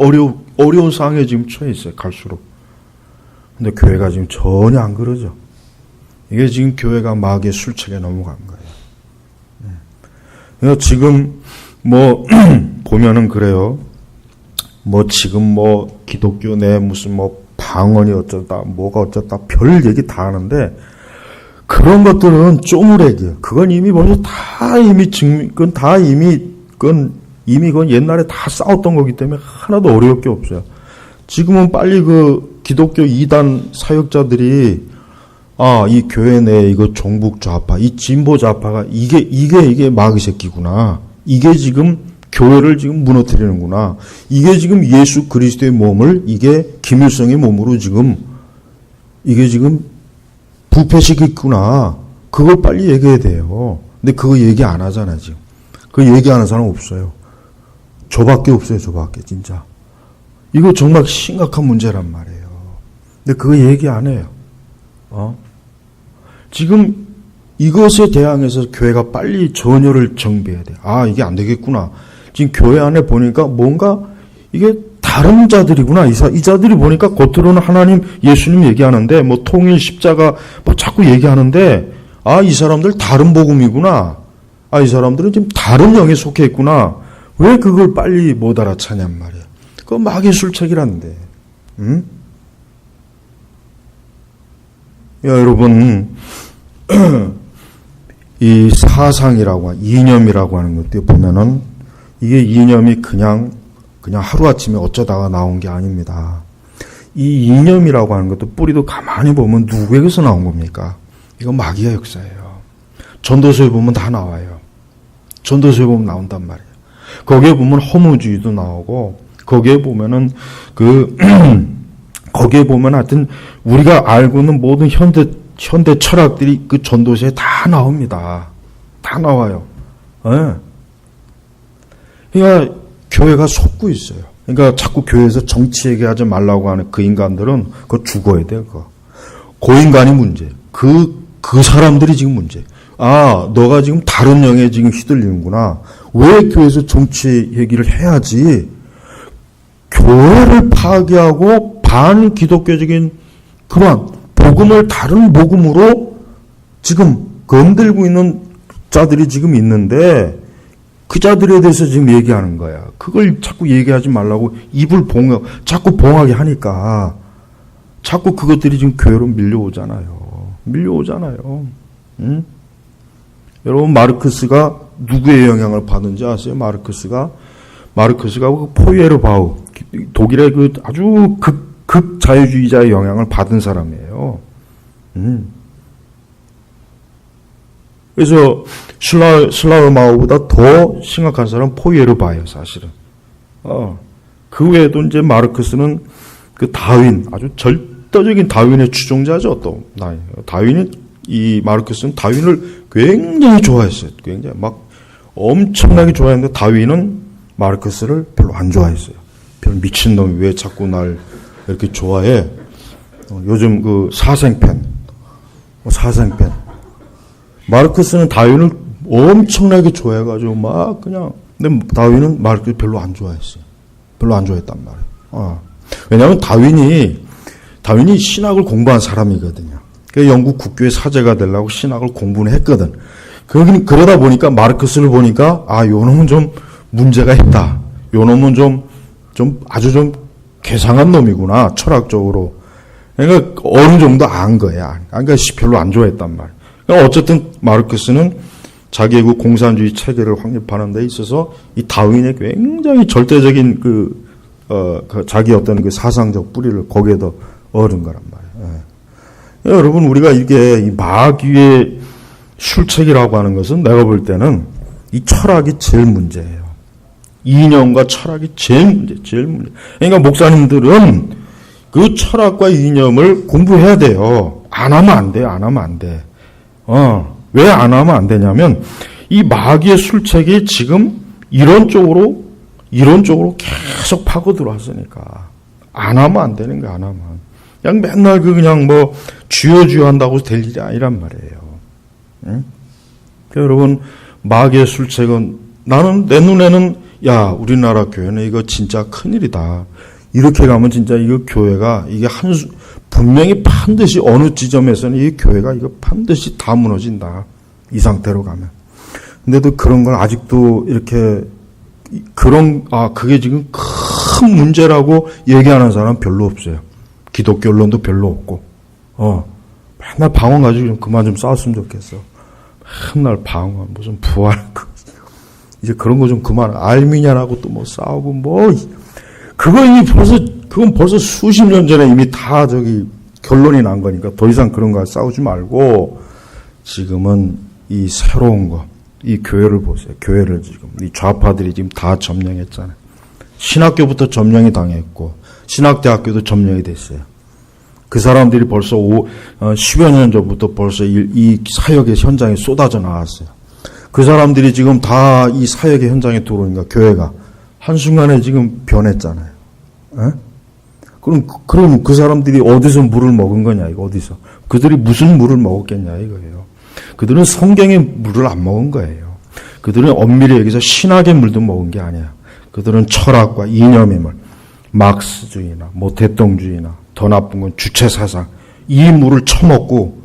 A: 어려운 상황에 지금 처해 있어요. 갈수록. 근데 교회가 지금 전혀 안 그러죠. 이게 지금 교회가 마귀의 술책에 넘어간 거예요. 그래서 지금 보면은 그래요. 지금 기독교 내 무슨 방언이 어쩌다, 뭐가 어쩌다, 별 얘기 다 하는데, 그런 것들은 쪼무레기예요. 그건 이미 그건 옛날에 다 싸웠던 거기 때문에 하나도 어려울 게 없어요. 지금은 빨리 기독교 이단 사역자들이, 이 교회 내에 이거 종북 좌파, 이 진보 좌파가 이게 마귀 새끼구나. 이게 지금 교회를 지금 무너뜨리는구나. 이게 지금 예수 그리스도의 몸을, 이게 김일성의 몸으로 이게 지금 부패시켰구나. 그걸 빨리 얘기해야 돼요. 근데 그거 얘기 안 하잖아요, 지금. 그거 얘기하는 사람 없어요. 저밖에 없어요, 저밖에, 진짜. 이거 정말 심각한 문제란 말이에요. 근데 그거 얘기 안 해요. 지금 이것에 대항해서 교회가 빨리 전열을 정비해야 돼요. 아, 이게 안 되겠구나. 지금 교회 안에 보니까 뭔가 이게 다른 자들이구나. 이 자들이 보니까 겉으로는 하나님, 예수님 얘기하는데, 뭐 통일, 십자가, 뭐 자꾸 얘기하는데, 아, 이 사람들 다른 복음이구나. 아, 이 사람들은 지금 다른 영에 속해 있구나. 왜 그걸 빨리 못 알아차냔 말이야. 그거 마귀의 술책이란데. 응? 야, 여러분, 이 사상이라고, 이념이라고 하는 것도 보면은, 이게 이념이 그냥 하루아침에 어쩌다가 나온 게 아닙니다. 이 이념이라고 하는 것도 뿌리도 가만히 보면 누구에게서 나온 겁니까? 이거 마귀의 역사예요. 전도서에 보면 다 나와요. 전도서에 보면 나온단 말이에요. 거기에 보면 허무주의도 나오고, 거기에 보면은 거기에 보면 하여튼 우리가 알고 있는 모든 현대 철학들이 그 전도서에 다 나옵니다. 다 나와요. 네. 그러니까 교회가 속고 있어요. 그러니까 자꾸 교회에서 정치 얘기하지 말라고 하는 그 인간들은 그거 죽어야 돼요. 그거. 그 인간이 문제. 그 사람들이 지금 문제. 아, 너가 지금 다른 영에 지금 휘둘리는구나. 왜 교회에서 정치 얘기를 해야지? 교회를 파괴하고 반기독교적인 그러한 복음을 다른 복음으로 지금 건들고 있는 자들이 지금 있는데 그 자들에 대해서 지금 얘기하는 거야. 그걸 자꾸 얘기하지 말라고 입을 자꾸 봉하게 하니까 자꾸 그것들이 지금 교회로 밀려오잖아요. 응? 여러분, 마르크스가 누구의 영향을 받은지 아세요? 마르크스가 그 포이에르바우, 독일의 그 아주 극자유주의자의 영향을 받은 사람이에요. 그래서 슬라우마우보다 더 심각한 사람은 포이에르바예요, 사실은. 그 외에도 이제 마르크스는 그 다윈, 아주 절대적인 다윈의 추종자죠, 또. 마르크스는 다윈을 굉장히 좋아했어요. 굉장히 막 엄청나게 좋아했는데 다윈은 마르크스를 별로 안 좋아했어요. 별 미친놈이 왜 자꾸 날 이렇게 좋아해? 요즘 그 사생팬. 마르크스는 다윈을 엄청나게 좋아해가지고 막 그냥, 근데 다윈은 마르크스 별로 안 좋아했어요. 별로 안 좋아했단 말이에요. 왜냐하면 다윈이 신학을 공부한 사람이거든요. 영국 국교의 사제가 되려고 신학을 공부는 했거든. 그러다 보니까 마르크스를 보니까, 아, 요 놈은 좀 문제가 있다. 요 놈은 아주 좀 괴상한 놈이구나, 철학적으로. 그러니까 어느 정도 안 거야. 그러니까 별로 안 좋아했단 말이야. 그러니까 어쨌든 마르크스는 자기의 그 공산주의 체계를 확립하는 데 있어서 이 다윈의 굉장히 절대적인 자기 어떤 그 사상적 뿌리를 거기에다 얻은 거란 말이에요. 여러분, 우리가 이게 이 마귀의 술책이라고 하는 것은 내가 볼 때는 이 철학이 제일 문제예요. 이념과 철학이 제일 문제. 그러니까 목사님들은 그 철학과 이념을 공부해야 돼요. 안 하면 안 돼. 왜 안 하면 안 되냐면 이 마귀의 술책이 지금 이런 쪽으로 계속 파고 들어왔으니까 안 하면 안 되는 거야. 안 하면 그냥 맨날 그냥 뭐 주여 한다고 될 일이 아니란 말이에요. 응? 여러분, 마귀의 술책은 나는 내 눈에는 우리나라 교회는 이거 진짜 큰일이다. 이렇게 가면 진짜 이거 교회가 이게 분명히 반드시 어느 지점에서는 이 교회가 이거 반드시 다 무너진다. 이 상태로 가면. 근데도 그런 걸 아직도 이렇게 그게 지금 큰 문제라고 얘기하는 사람 별로 없어요. 기독교 언론도 별로 없고. 맨날 방언 가지고 좀 그만 좀 싸웠으면 좋겠어. 맨날 방언, 무슨 부활, 이제 그런 거 좀 그만, 알미냐라고 또 뭐 싸우고, 그건 벌써 수십 년 전에 이미 다 결론이 난 거니까 더 이상 그런 거 싸우지 말고, 지금은 이 새로운 거, 이 교회를 보세요. 교회를 지금, 이 좌파들이 지금 다 점령했잖아요. 신학교부터 점령이 당했고, 신학대학교도 점령이 됐어요. 그 사람들이 벌써 10여 년 전부터 벌써 이 사역의 현장에 쏟아져 나왔어요. 그 사람들이 지금 다 이 사역의 현장에 들어오니까 교회가 한순간에 지금 변했잖아요. 에? 그럼 그 사람들이 어디서 물을 먹은 거냐, 이거 어디서. 그들이 무슨 물을 먹었겠냐, 이거예요. 그들은 성경의 물을 안 먹은 거예요. 그들은 엄밀히 여기서 신학의 물도 먹은 게 아니야. 그들은 철학과 이념의 물, 막스주의나 모태똥주의나 더 나쁜 건 주체사상, 이 물을 처먹고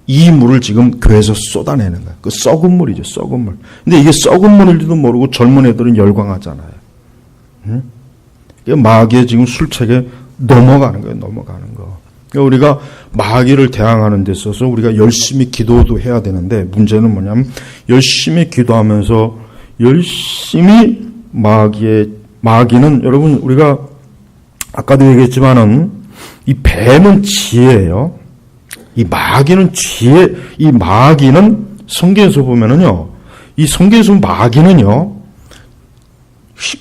A: 이 물을 지금 교회에서 쏟아내는 거야. 그 썩은 물이죠, 썩은 물. 근데 이게 썩은 물인지도 모르고 젊은 애들은 열광하잖아요. 응? 마귀의 지금 술책에 넘어가는 거예요, 넘어가는 거. 그러니까 우리가 마귀를 대항하는 데 있어서 우리가 열심히 기도도 해야 되는데, 문제는 뭐냐면 열심히 기도하면서 열심히 마귀는 여러분, 우리가 아까도 얘기했지만은 이 뱀은 지혜예요. 이 마귀는 지혜, 이 마귀는 성경에서 보면은요, 이 성경에서 마귀는요,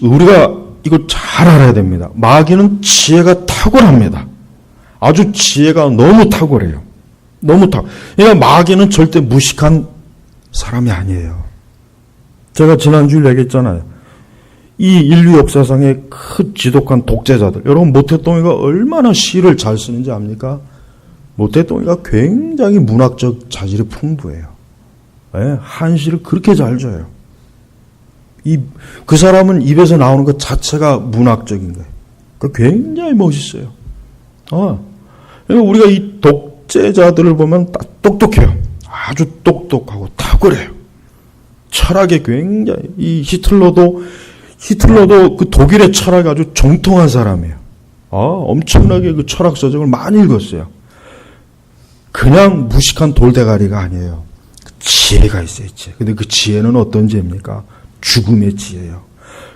A: 우리가 이거 잘 알아야 됩니다. 마귀는 지혜가 탁월합니다. 아주 지혜가 너무 탁월해요. 그러니까 마귀는 절대 무식한 사람이 아니에요. 제가 지난주에 얘기했잖아요. 이 인류 역사상의 그 지독한 독재자들, 여러분 모태똥이가 얼마나 시를 잘 쓰는지 압니까? 모태똥이가 굉장히 문학적 자질이 풍부해요. 네, 한시를 그렇게 잘 줘요. 그 사람은 입에서 나오는 것 자체가 문학적인 거예요. 굉장히 멋있어요. 그러니까 우리가 이 독재자들을 보면 똑똑해요. 아주 똑똑하고 탁월해요. 철학에 굉장히, 이 히틀러도 그 독일의 철학이 아주 정통한 사람이에요. 엄청나게 그 철학 서적을 많이 읽었어요. 그냥 무식한 돌대가리가 아니에요. 지혜가 있어요, 지혜. 근데 그 지혜는 어떤 지혜입니까? 죽음의 지혜예요.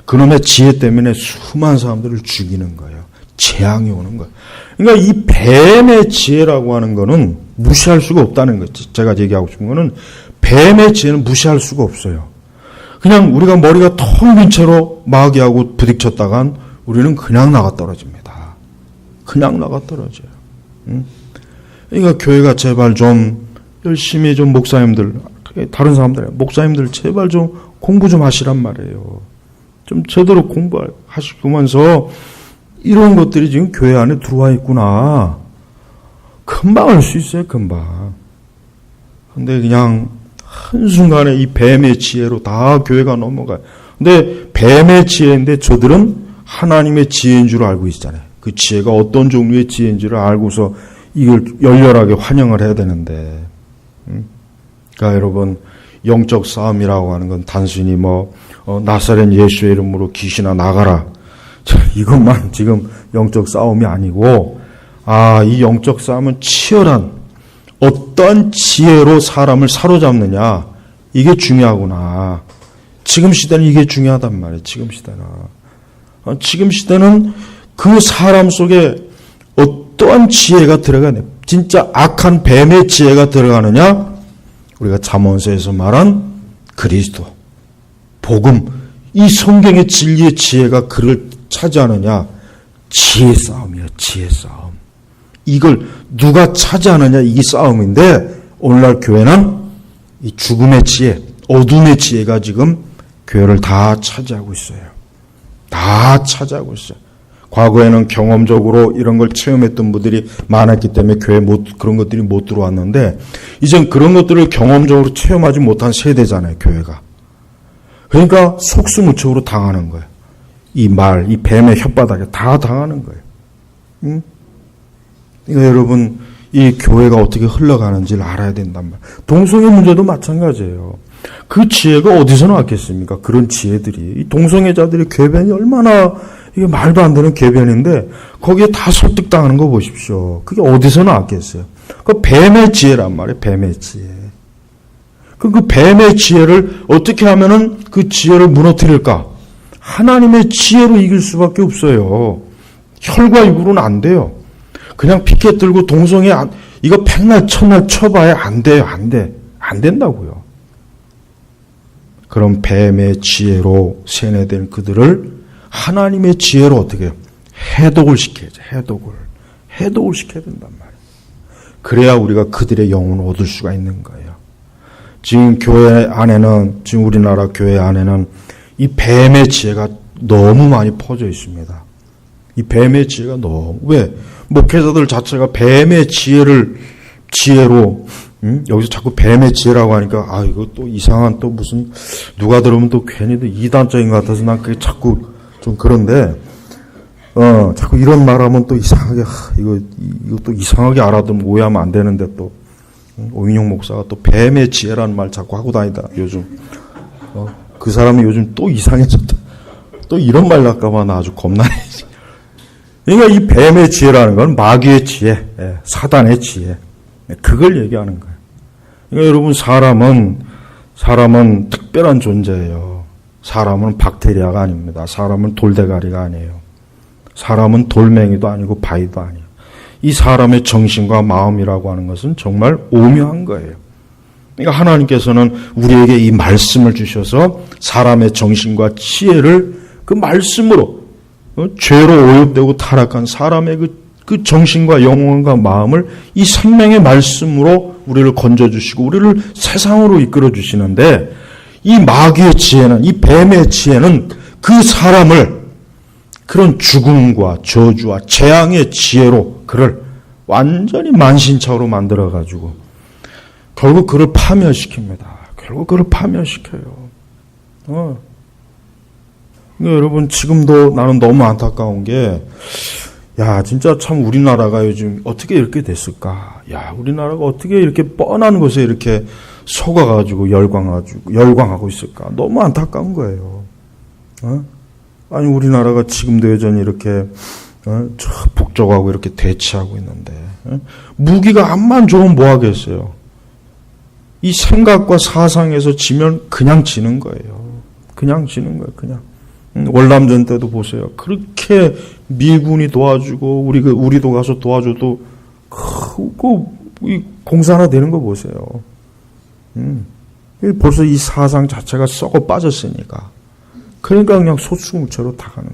A: 그놈의 지혜 때문에 수많은 사람들을 죽이는 거예요. 재앙이 오는 거예요. 그러니까 이 뱀의 지혜라고 하는 거는 무시할 수가 없다는 거죠. 제가 얘기하고 싶은 거는 뱀의 지혜는 무시할 수가 없어요. 그냥 우리가 머리가 텅 빈 채로 마귀하고 부딪혔다간 우리는 그냥 나가 떨어집니다. 그냥 나가 떨어져요. 그러니까 교회가 제발 좀 열심히 좀 목사님들, 다른 사람들, 목사님들 제발 좀 공부 좀 하시란 말이에요. 좀 제대로 공부하시면서 이런 것들이 지금 교회 안에 들어와 있구나. 금방 알 수 있어요, 금방. 근데 그냥 한순간에 이 뱀의 지혜로 다 교회가 넘어가요. 근데 뱀의 지혜인데 저들은 하나님의 지혜인 줄 알고 있잖아요. 그 지혜가 어떤 종류의 지혜인 줄을 알고서 이걸 열렬하게 환영을 해야 되는데. 그러니까 여러분, 영적 싸움이라고 하는 건 단순히 나사렛 예수의 이름으로 귀신아 나가라. 이것만 지금 영적 싸움이 아니고, 이 영적 싸움은 치열한 어떠한 지혜로 사람을 사로잡느냐, 이게 중요하구나. 지금 시대는 이게 중요하단 말이에요. 지금 시대는 그 사람 속에 어떠한 지혜가 들어가냐, 진짜 악한 뱀의 지혜가 들어가느냐, 우리가 잠언서에서 말한 그리스도, 복음, 이 성경의 진리의 지혜가 그를 차지하느냐, 지혜 싸움이에요. 지혜 싸움. 이걸 누가 차지하느냐, 이 싸움인데, 오늘날 교회는 이 죽음의 지혜, 어둠의 지혜가 지금 교회를 다 차지하고 있어요. 다 차지하고 있어요. 과거에는 경험적으로 이런 걸 체험했던 분들이 많았기 때문에 교회에 그런 것들이 못 들어왔는데, 이젠 그런 것들을 경험적으로 체험하지 못한 세대잖아요, 교회가. 그러니까 속수무책으로 당하는 거예요. 이 뱀의 혓바닥에 다 당하는 거예요. 그러니까 여러분, 이 교회가 어떻게 흘러가는지를 알아야 된단 말이에요. 동성애 문제도 마찬가지예요. 그 지혜가 어디서 나왔겠습니까? 그런 지혜들이. 이 동성애자들의 궤변이 얼마나, 이게 말도 안 되는 궤변인데, 거기에 다 설득당하는 거 보십시오. 그게 어디서 나왔겠어요? 그 뱀의 지혜란 말이에요, 뱀의 지혜. 그 뱀의 지혜를 어떻게 하면은 그 지혜를 무너뜨릴까? 하나님의 지혜로 이길 수밖에 없어요. 혈과 육으로는 안 돼요. 그냥 피켓 들고 동성애, 이거 백날 천날 쳐봐야 안 돼요. 안 된다고요. 그럼 뱀의 지혜로 세뇌된 그들을 하나님의 지혜로 어떻게 해요? 해독을 시켜야죠. 해독을 시켜야 된단 말이에요. 그래야 우리가 그들의 영혼을 얻을 수가 있는 거예요. 지금 지금 우리나라 교회 안에는 이 뱀의 지혜가 너무 많이 퍼져 있습니다. 이 뱀의 지혜가 왜? 목회자들 자체가 뱀의 지혜로, 여기서 자꾸 뱀의 지혜라고 하니까, 이거 또 이상한 또 무슨, 누가 들으면 또 괜히 이단적인 것 같아서 난 그게 자꾸 좀 그런데, 자꾸 이런 말 하면 또 이상하게, 이거 또 이상하게 알아두면 오해하면 안 되는데 또, 오인용 목사가 또 뱀의 지혜라는 말 자꾸 하고 다니다, 요즘. 그 사람이 요즘 또 이상해졌다. 또 이런 말 할까봐 나 아주 겁나네. 그러니까 이 뱀의 지혜라는 건 마귀의 지혜, 사단의 지혜. 그걸 얘기하는 거예요. 그러니까 여러분, 사람은 특별한 존재예요. 사람은 박테리아가 아닙니다. 사람은 돌대가리가 아니에요. 사람은 돌멩이도 아니고 바위도 아니에요. 이 사람의 정신과 마음이라고 하는 것은 정말 오묘한 거예요. 그러니까 하나님께서는 우리에게 이 말씀을 주셔서 사람의 정신과 지혜를 그 말씀으로 죄로 오염되고 타락한 사람의 그 정신과 영혼과 마음을 이 생명의 말씀으로 우리를 건져주시고 우리를 세상으로 이끌어주시는데 이 마귀의 지혜는, 이 뱀의 지혜는 그 사람을 그런 죽음과 저주와 재앙의 지혜로 그를 완전히 만신창으로 만들어가지고 결국 그를 파멸시킵니다. 결국 그를 파멸시켜요. 그러니까 여러분, 지금도 나는 너무 안타까운 게, 진짜 참 우리나라가 요즘 어떻게 이렇게 됐을까? 우리나라가 어떻게 이렇게 뻔한 것에 이렇게 속아가지고 열광하고 있을까? 너무 안타까운 거예요. 아니, 우리나라가 지금도 여전히 이렇게, 북적하고 이렇게 대치하고 있는데, 무기가 암만 좋으면 뭐 하겠어요? 이 생각과 사상에서 지면 그냥 지는 거예요. 그냥 지는 거예요, 그냥. 월남전 때도 보세요. 그렇게 미군이 도와주고 우리도 가서 도와줘도 이 공산화 되는 거 보세요. 벌써 이 사상 자체가 썩어 빠졌으니까. 그러니까 그냥 소수무처로 다 가는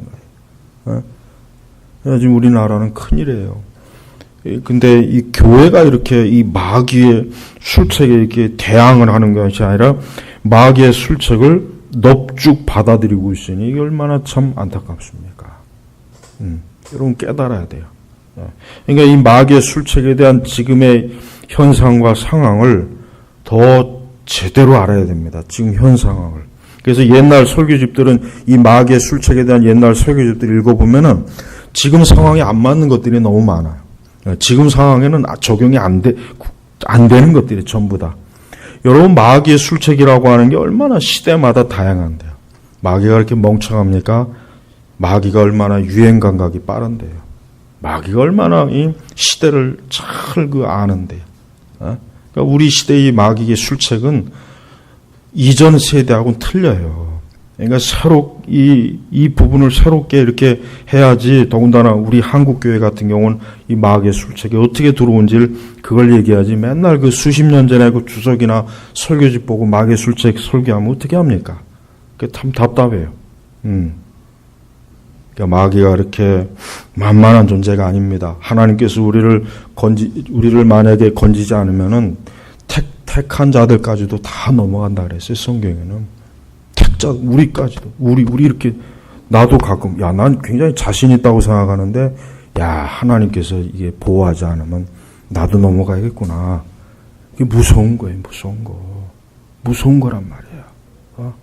A: 거예요. 지금 우리나라는 큰일이에요. 근데 이 교회가 이렇게 이 마귀의 술책에 이렇게 대항을 하는 것이 아니라 마귀의 술책을 넙죽 받아들이고 있으니 이게 얼마나 참 안타깝습니까? 여러분 깨달아야 돼요. 그러니까 이 마귀의 술책에 대한 지금의 현상과 상황을 더 제대로 알아야 됩니다. 지금 현 상황을. 그래서 옛날 설교집들은 이 마귀의 술책에 대한 옛날 설교집들 읽어보면은 지금 상황에 안 맞는 것들이 너무 많아요. 지금 상황에는 적용이 안 되는 것들이 전부 다. 여러분, 마귀의 술책이라고 하는 게 얼마나 시대마다 다양한데요. 마귀가 그렇게 멍청합니까? 마귀가 얼마나 유행 감각이 빠른데요. 마귀가 얼마나 이 시대를 잘 아는데요. 그러니까 우리 시대의 마귀의 술책은 이전 세대하고는 틀려요. 그러니까 이 부분을 새롭게 이렇게 해야지, 더군다나 우리 한국교회 같은 경우는 이 마귀의 술책이 어떻게 들어온지를 그걸 얘기하지, 맨날 그 수십 년 전에 그 주석이나 설교집 보고 마귀의 술책 설교하면 어떻게 합니까? 그게 참 답답해요. 그러니까 마귀가 그렇게 만만한 존재가 아닙니다. 하나님께서 우리를 만약에 건지지 않으면은 택한 자들까지도 다 넘어간다 그랬어요, 성경에는. 우리까지도. 우리 이렇게, 나도 가끔, 난 굉장히 자신 있다고 생각하는데, 하나님께서 이게 보호하지 않으면 나도 넘어가야겠구나. 이게 무서운 거예요, 무서운 거. 무서운 거란 말이에요.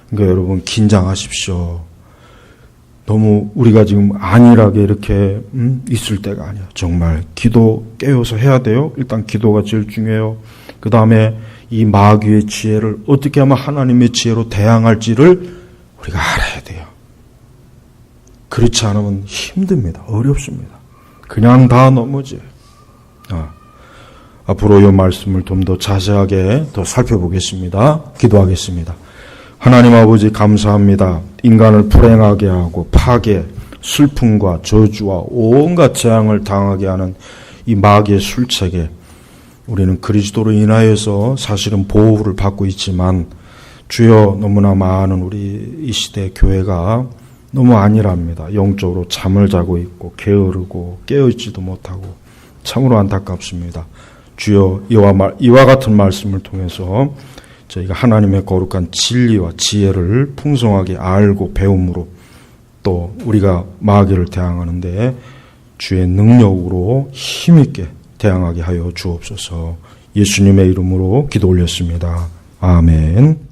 A: 그러니까 여러분, 긴장하십시오. 너무 우리가 지금 안일하게 이렇게, 있을 때가 아니야. 정말 기도 깨워서 해야 돼요. 일단 기도가 제일 중요해요. 그 다음에 이 마귀의 지혜를 어떻게 하면 하나님의 지혜로 대항할지를 우리가 알아야 돼요. 그렇지 않으면 힘듭니다. 어렵습니다. 그냥 다 넘어져요. 앞으로 이 말씀을 좀 더 자세하게 더 살펴보겠습니다. 기도하겠습니다. 하나님 아버지, 감사합니다. 인간을 불행하게 하고 파괴, 슬픔과 저주와 온갖 재앙을 당하게 하는 이 마귀의 술책에 우리는 그리스도로 인하여서 사실은 보호를 받고 있지만, 주여, 너무나 많은 우리 이 시대 교회가 너무 안일합니다. 영적으로 잠을 자고 있고 게으르고 깨어있지도 못하고 참으로 안타깝습니다. 주여 이와 같은 말씀을 통해서 저희가 하나님의 거룩한 진리와 지혜를 풍성하게 알고 배움으로 또 우리가 마귀를 대항하는데 주의 능력으로 힘있게 대항하게 하여 주옵소서. 예수님의 이름으로 기도 올렸습니다. 아멘.